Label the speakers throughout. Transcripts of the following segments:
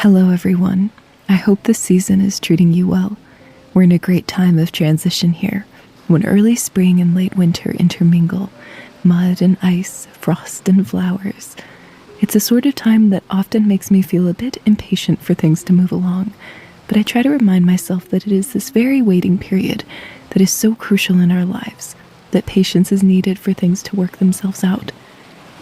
Speaker 1: Hello everyone. I hope this season is treating you well. We're in a great time of transition here, when early spring and late winter intermingle, mud and ice, frost and flowers. It's a sort of time that often makes me feel a bit impatient for things to move along, but I try to remind myself that it is this very waiting period that is so crucial in our lives, that patience is needed for things to work themselves out.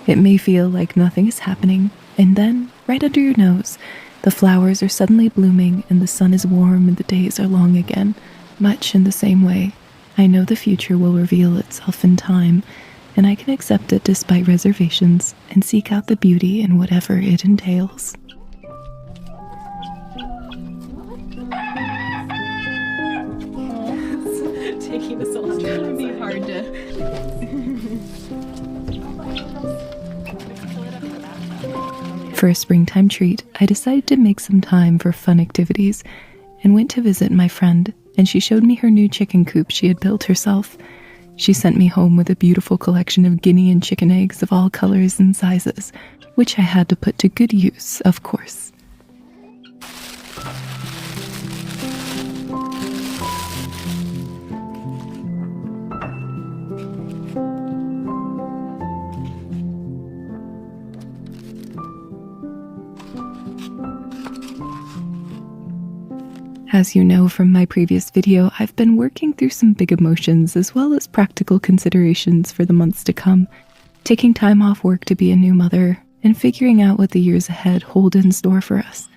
Speaker 1: It may feel like nothing is happening, and then, right under your nose, the flowers are suddenly blooming and the sun is warm and the days are long again. Much in the same way, I know the future will reveal itself in time, and I can accept it despite reservations and seek out the beauty in whatever it entails.
Speaker 2: Taking this a lot. It's gonna be hard to.
Speaker 1: For a springtime treat, I decided to make some time for fun activities and went to visit my friend, and she showed me her new chicken coop she had built herself. She sent me home with a beautiful collection of guinea and chicken eggs of all colors and sizes, which I had to put to good use, of course. As you know from my previous video, I've been working through some big emotions as well as practical considerations for the months to come, taking time off work to be a new mother, and figuring out what the years ahead hold in store for us.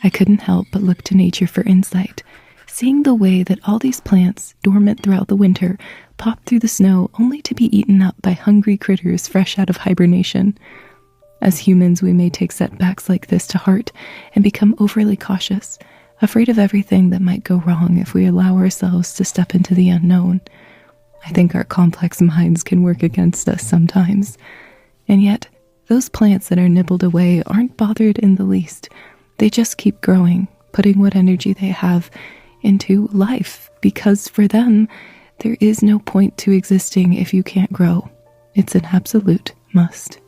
Speaker 1: I couldn't help but look to nature for insight, seeing the way that all these plants, dormant throughout the winter, pop through the snow only to be eaten up by hungry critters fresh out of hibernation. As humans, we may take setbacks like this to heart and become overly cautious, afraid of everything that might go wrong if we allow ourselves to step into the unknown. I think our complex minds can work against us sometimes. And yet, those plants that are nibbled away aren't bothered in the least. They just keep growing, putting what energy they have into life, because for them, there is no point to existing if you can't grow. It's an absolute must.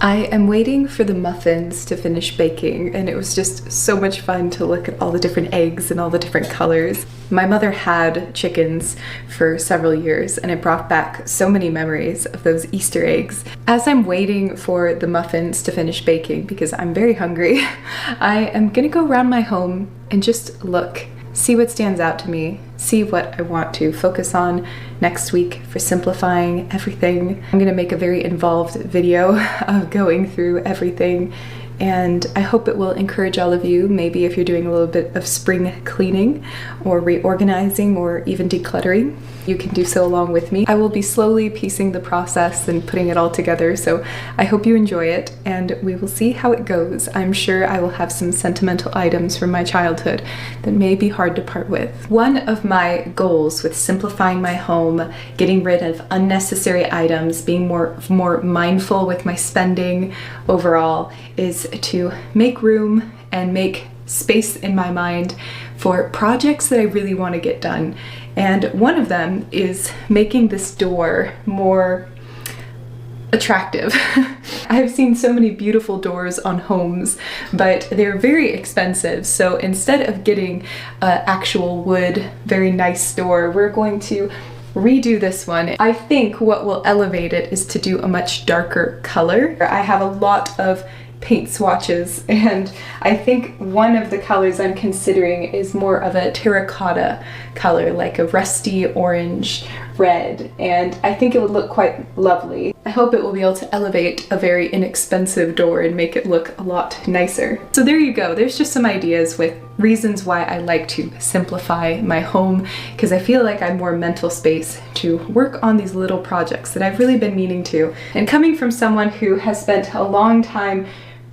Speaker 1: I am waiting for the muffins to finish baking, and it was just so much fun to look at all the different eggs and all the different colors. My mother had chickens for several years, and it brought back so many memories of those Easter eggs. As I'm waiting for the muffins to finish baking, because I'm very hungry, I am gonna go around my home and just look, see what stands out to me, see what I want to focus on next week for simplifying everything. I'm gonna make a very involved video of going through everything, and I hope it will encourage all of you, maybe if you're doing a little bit of spring cleaning or reorganizing or even decluttering, you can do so along with me. I will be slowly piecing the process and putting it all together, so I hope you enjoy it, and we will see how it goes. I'm sure I will have some sentimental items from my childhood that may be hard to part with. One of my goals with simplifying my home, getting rid of unnecessary items, being more mindful with my spending overall, is to make room and make space in my mind for projects that I really want to get done. And one of them is making this door more attractive. I've seen so many beautiful doors on homes, but they're very expensive. So instead of getting an actual wood, very nice door, we're going to redo this one. I think what will elevate it is to do a much darker color. I have a lot of paint swatches, and I think one of the colors I'm considering is more of a terracotta color, like a rusty orange red, and I think it would look quite lovely. I hope it will be able to elevate a very inexpensive door and make it look a lot nicer. So there you go, there's just some ideas with reasons why I like to simplify my home, because I feel like I have more mental space to work on these little projects that I've really been meaning to. And coming from someone who has spent a long time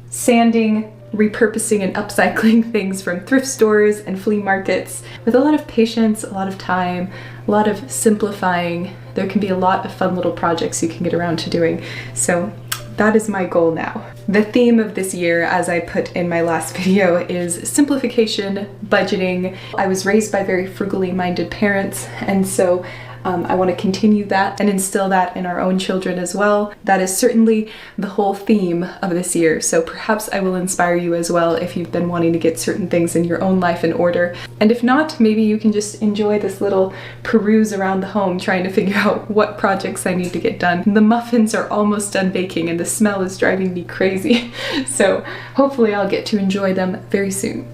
Speaker 1: sanding, repurposing, and upcycling things from thrift stores and flea markets, with a lot of patience, a lot of time, a lot of simplifying, there can be a lot of fun little projects you can get around to doing. So that is my goal now. The theme of this year, as I put in my last video, is simplification, budgeting. I was raised by very frugally minded parents, and so I want to continue that and instill that in our own children as well. That is certainly the whole theme of this year, so perhaps I will inspire you as well if you've been wanting to get certain things in your own life in order. And if not, maybe you can just enjoy this little peruse around the home trying to figure out what projects I need to get done. The muffins are almost done baking and the smell is driving me crazy, so hopefully I'll get to enjoy them very soon.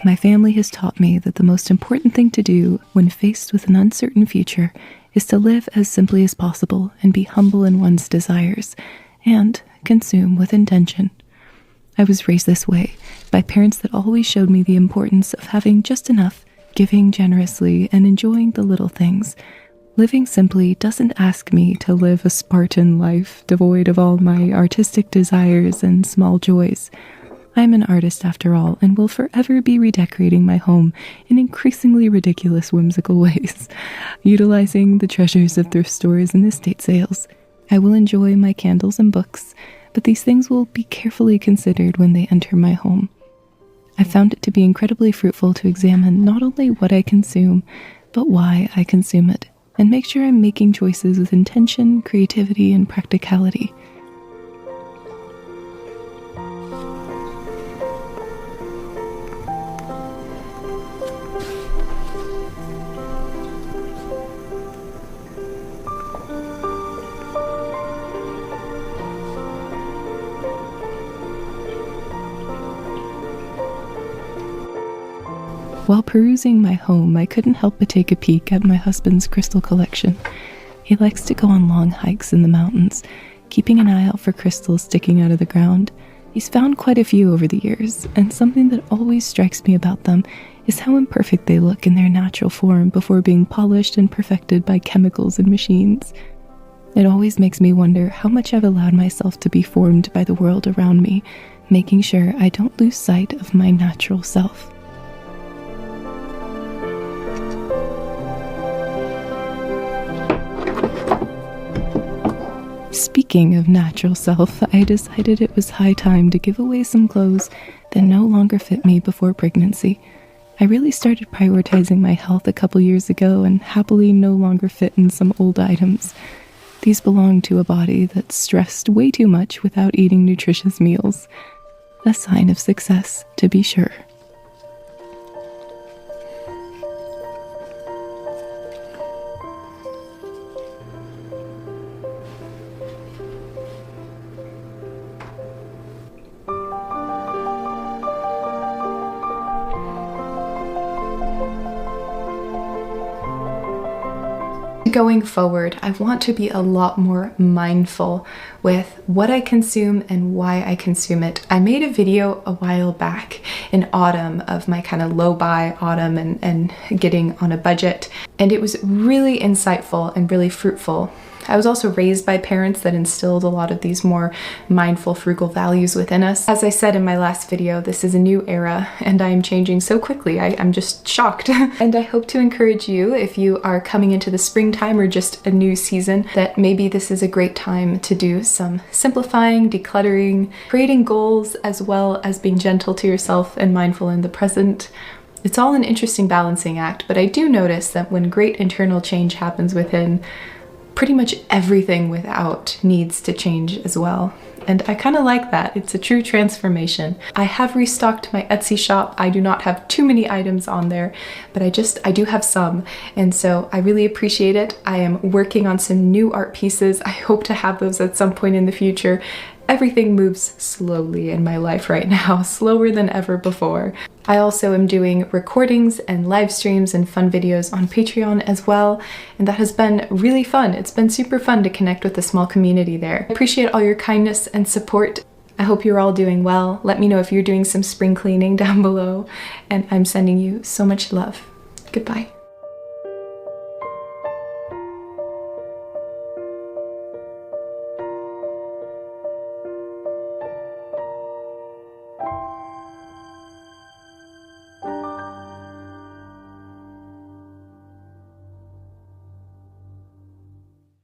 Speaker 3: My family has taught me that the most important thing to do when faced with an uncertain future is to live as simply as possible and be humble in one's desires, and consume with intention. I was raised this way by parents that always showed me the importance of having just enough, giving generously, and enjoying the little things. Living simply doesn't ask me to live a Spartan life devoid of all my artistic desires and small joys. I'm an artist after all, and will forever be redecorating my home in increasingly ridiculous, whimsical ways, utilizing the treasures of thrift stores and estate sales. I will enjoy my candles and books, but these things will be carefully considered when they enter my home. I found it to be incredibly fruitful to examine not only what I consume, but why I consume it, and make sure I'm making choices with intention, creativity, and practicality. While perusing my home, I couldn't help but take a peek at my husband's crystal collection. He likes to go on long hikes in the mountains, keeping an eye out for crystals sticking out of the ground. He's found quite a few over the years, and something that always strikes me about them is how imperfect they look in their natural form before being polished and perfected by chemicals and machines. It always makes me wonder how much I've allowed myself to be formed by the world around me, making sure I don't lose sight of my natural self. Speaking of natural self, I decided it was high time to give away some clothes that no longer fit me before pregnancy. I really started prioritizing my health a couple years ago and happily no longer fit in some old items. These belong to a body that's stressed way too much without eating nutritious meals. A sign of success, to be sure.
Speaker 1: Going forward, I want to be a lot more mindful with what I consume and why I consume it. I made a video a while back in autumn of my kind of low-buy autumn and getting on a budget, and it was really insightful and really fruitful. I was also raised by parents that instilled a lot of these more mindful, frugal values within us. As I said in my last video, this is a new era and I'm changing so quickly. I'm just shocked. And I hope to encourage you, if you are coming into the springtime or just a new season, that maybe this is a great time to do some simplifying, decluttering, creating goals, as well as being gentle to yourself and mindful in the present. It's all an interesting balancing act, but I do notice that when great internal change happens within, pretty much everything without needs to change as well. And I kind of like that. It's a true transformation. I have restocked my Etsy shop. I do not have too many items on there, but I do have some. And so I really appreciate it. I am working on some new art pieces. I hope to have those at some point in the future. Everything moves slowly in my life right now, slower than ever before. I also am doing recordings and live streams and fun videos on Patreon as well, and that has been really fun. It's been super fun to connect with a small community there. I appreciate all your kindness and support. I hope you're all doing well. Let me know if you're doing some spring cleaning down below, and I'm sending you so much love. Goodbye.